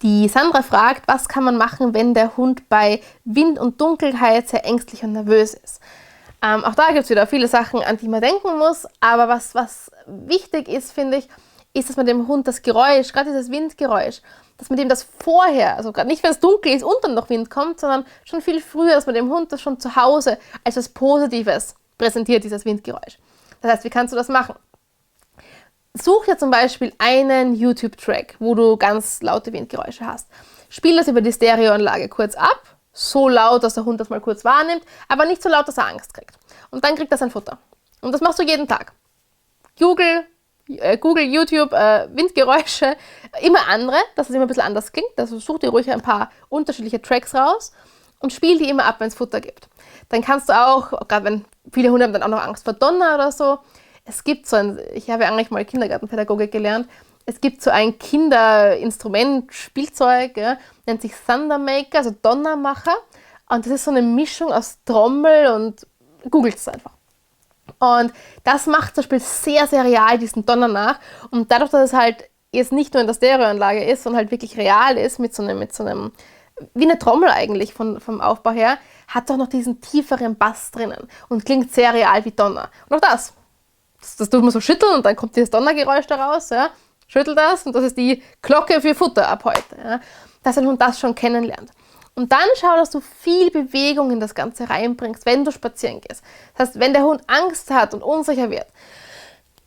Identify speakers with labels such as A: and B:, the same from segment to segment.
A: Die Sandra fragt, was kann man machen, wenn der Hund bei Wind und Dunkelheit sehr ängstlich und nervös ist? Auch da gibt es wieder viele Sachen, an die man denken muss, aber was wichtig ist, finde ich, ist, dass man dem Hund das Geräusch, gerade dieses Windgeräusch, dass man dem das vorher, also gerade nicht, wenn es dunkel ist und dann noch Wind kommt, sondern schon viel früher, dass man dem Hund das schon zu Hause als was Positives präsentiert, dieses Windgeräusch. Das heißt, wie kannst du das machen? Such dir zum Beispiel einen YouTube-Track, wo du ganz laute Windgeräusche hast. Spiel das über die Stereoanlage kurz ab, so laut, dass der Hund das mal kurz wahrnimmt, aber nicht so laut, dass er Angst kriegt. Und dann kriegt er sein Futter. Und das machst du jeden Tag. Google, YouTube, Windgeräusche, immer andere, dass es immer ein bisschen anders klingt. Also such dir ruhig ein paar unterschiedliche Tracks raus und spiel die immer ab, wenn es Futter gibt. Dann kannst du auch, gerade wenn viele Hunde haben dann auch noch Angst vor Donner oder so, es gibt ich habe ja eigentlich mal Kindergartenpädagogik gelernt, es gibt so ein Kinderinstrument, Spielzeug, ja, nennt sich Thundermaker, also Donnermacher. Und das ist so eine Mischung aus Trommel und googelt es einfach. Und das macht zum Beispiel sehr, sehr real diesen Donner nach. Und dadurch, dass es halt jetzt nicht nur in der Stereoanlage ist, sondern halt wirklich real ist, mit so einem wie eine Trommel eigentlich vom Aufbau her, hat es auch noch diesen tieferen Bass drinnen und klingt sehr real wie Donner. Und auch das tut man so schütteln und dann kommt dieses Donnergeräusch daraus, ja. Schüttel das und das ist die Glocke für Futter ab heute, ja. Dass ein Hund das schon kennenlernt. Und dann schau, dass du viel Bewegung in das Ganze reinbringst, wenn du spazieren gehst. Das heißt, wenn der Hund Angst hat und unsicher wird,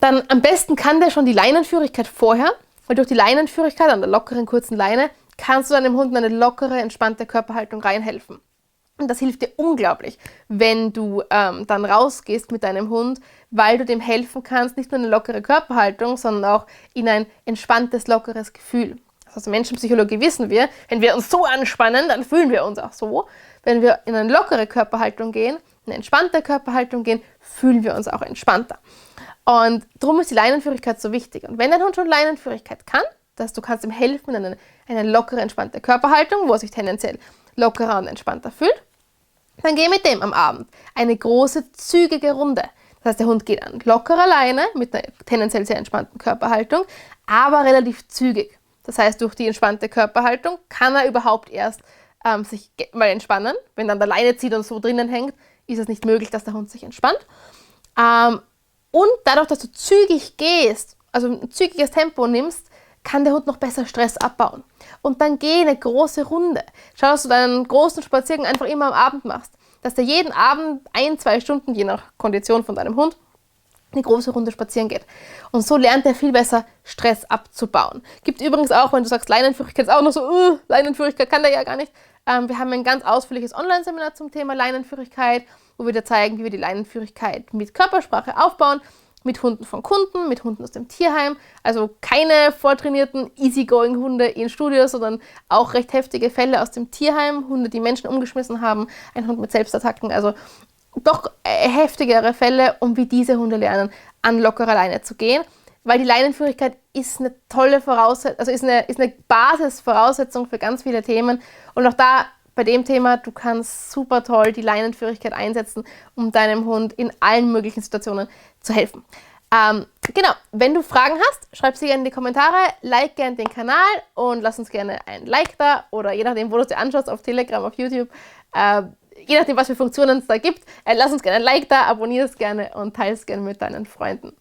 A: dann am besten kann der schon die Leinenführigkeit vorher, weil durch die Leinenführigkeit an der lockeren, kurzen Leine kannst du deinem Hund in eine lockere, entspannte Körperhaltung reinhelfen. Und das hilft dir unglaublich, wenn du dann rausgehst mit deinem Hund, weil du dem helfen kannst, nicht nur eine lockere Körperhaltung, sondern auch in ein entspanntes, lockeres Gefühl. Aus der Menschenpsychologie wissen wir, wenn wir uns so anspannen, dann fühlen wir uns auch so. Wenn wir in eine lockere Körperhaltung gehen, eine entspannte Körperhaltung gehen, fühlen wir uns auch entspannter. Und darum ist die Leinenführigkeit so wichtig. Und wenn dein Hund schon Leinenführigkeit kann, dass du kannst ihm helfen in eine lockere, entspannte Körperhaltung, wo er sich tendenziell lockerer und entspannter fühlt, dann geh mit dem am Abend eine große, zügige Runde. Das heißt, der Hund geht an lockerer Leine mit einer tendenziell sehr entspannten Körperhaltung, aber relativ zügig. Das heißt, durch die entspannte Körperhaltung kann er überhaupt erst sich mal entspannen. Wenn dann der Leine zieht und so drinnen hängt, ist es nicht möglich, dass der Hund sich entspannt. Und dadurch, dass du zügig gehst, also ein zügiges Tempo nimmst, kann der Hund noch besser Stress abbauen. Und dann geh eine große Runde. Schau, dass du deinen großen Spaziergang einfach immer am Abend machst. Dass der jeden Abend 1-2 Stunden, je nach Kondition von deinem Hund, eine große Runde spazieren geht. Und so lernt er viel besser, Stress abzubauen. Gibt übrigens auch, wenn du sagst, Leinenführigkeit ist auch noch so, Leinenführigkeit kann der ja gar nicht. Wir haben ein ganz ausführliches Online-Seminar zum Thema Leinenführigkeit, wo wir dir zeigen, wie wir die Leinenführigkeit mit Körpersprache aufbauen, mit Hunden von Kunden, mit Hunden aus dem Tierheim. Also keine vortrainierten, easygoing Hunde in Studios, sondern auch recht heftige Fälle aus dem Tierheim. Hunde, die Menschen umgeschmissen haben, ein Hund mit Selbstattacken. Also doch heftigere Fälle, um wie diese Hunde lernen, an lockerer Leine zu gehen. Weil die Leinenführigkeit ist eine tolle Voraussetzung, also ist eine Basisvoraussetzung für ganz viele Themen. Und auch da bei dem Thema, du kannst super toll die Leinenführigkeit einsetzen, um deinem Hund in allen möglichen Situationen zu helfen. Genau, wenn du Fragen hast, schreib sie gerne in die Kommentare, like gerne den Kanal und lass uns gerne ein Like da oder je nachdem, wo du es dir anschaust, auf Telegram, auf YouTube, je nachdem, was für Funktionen es da gibt, lass uns gerne ein Like da, abonnier es gerne und teile es gerne mit deinen Freunden.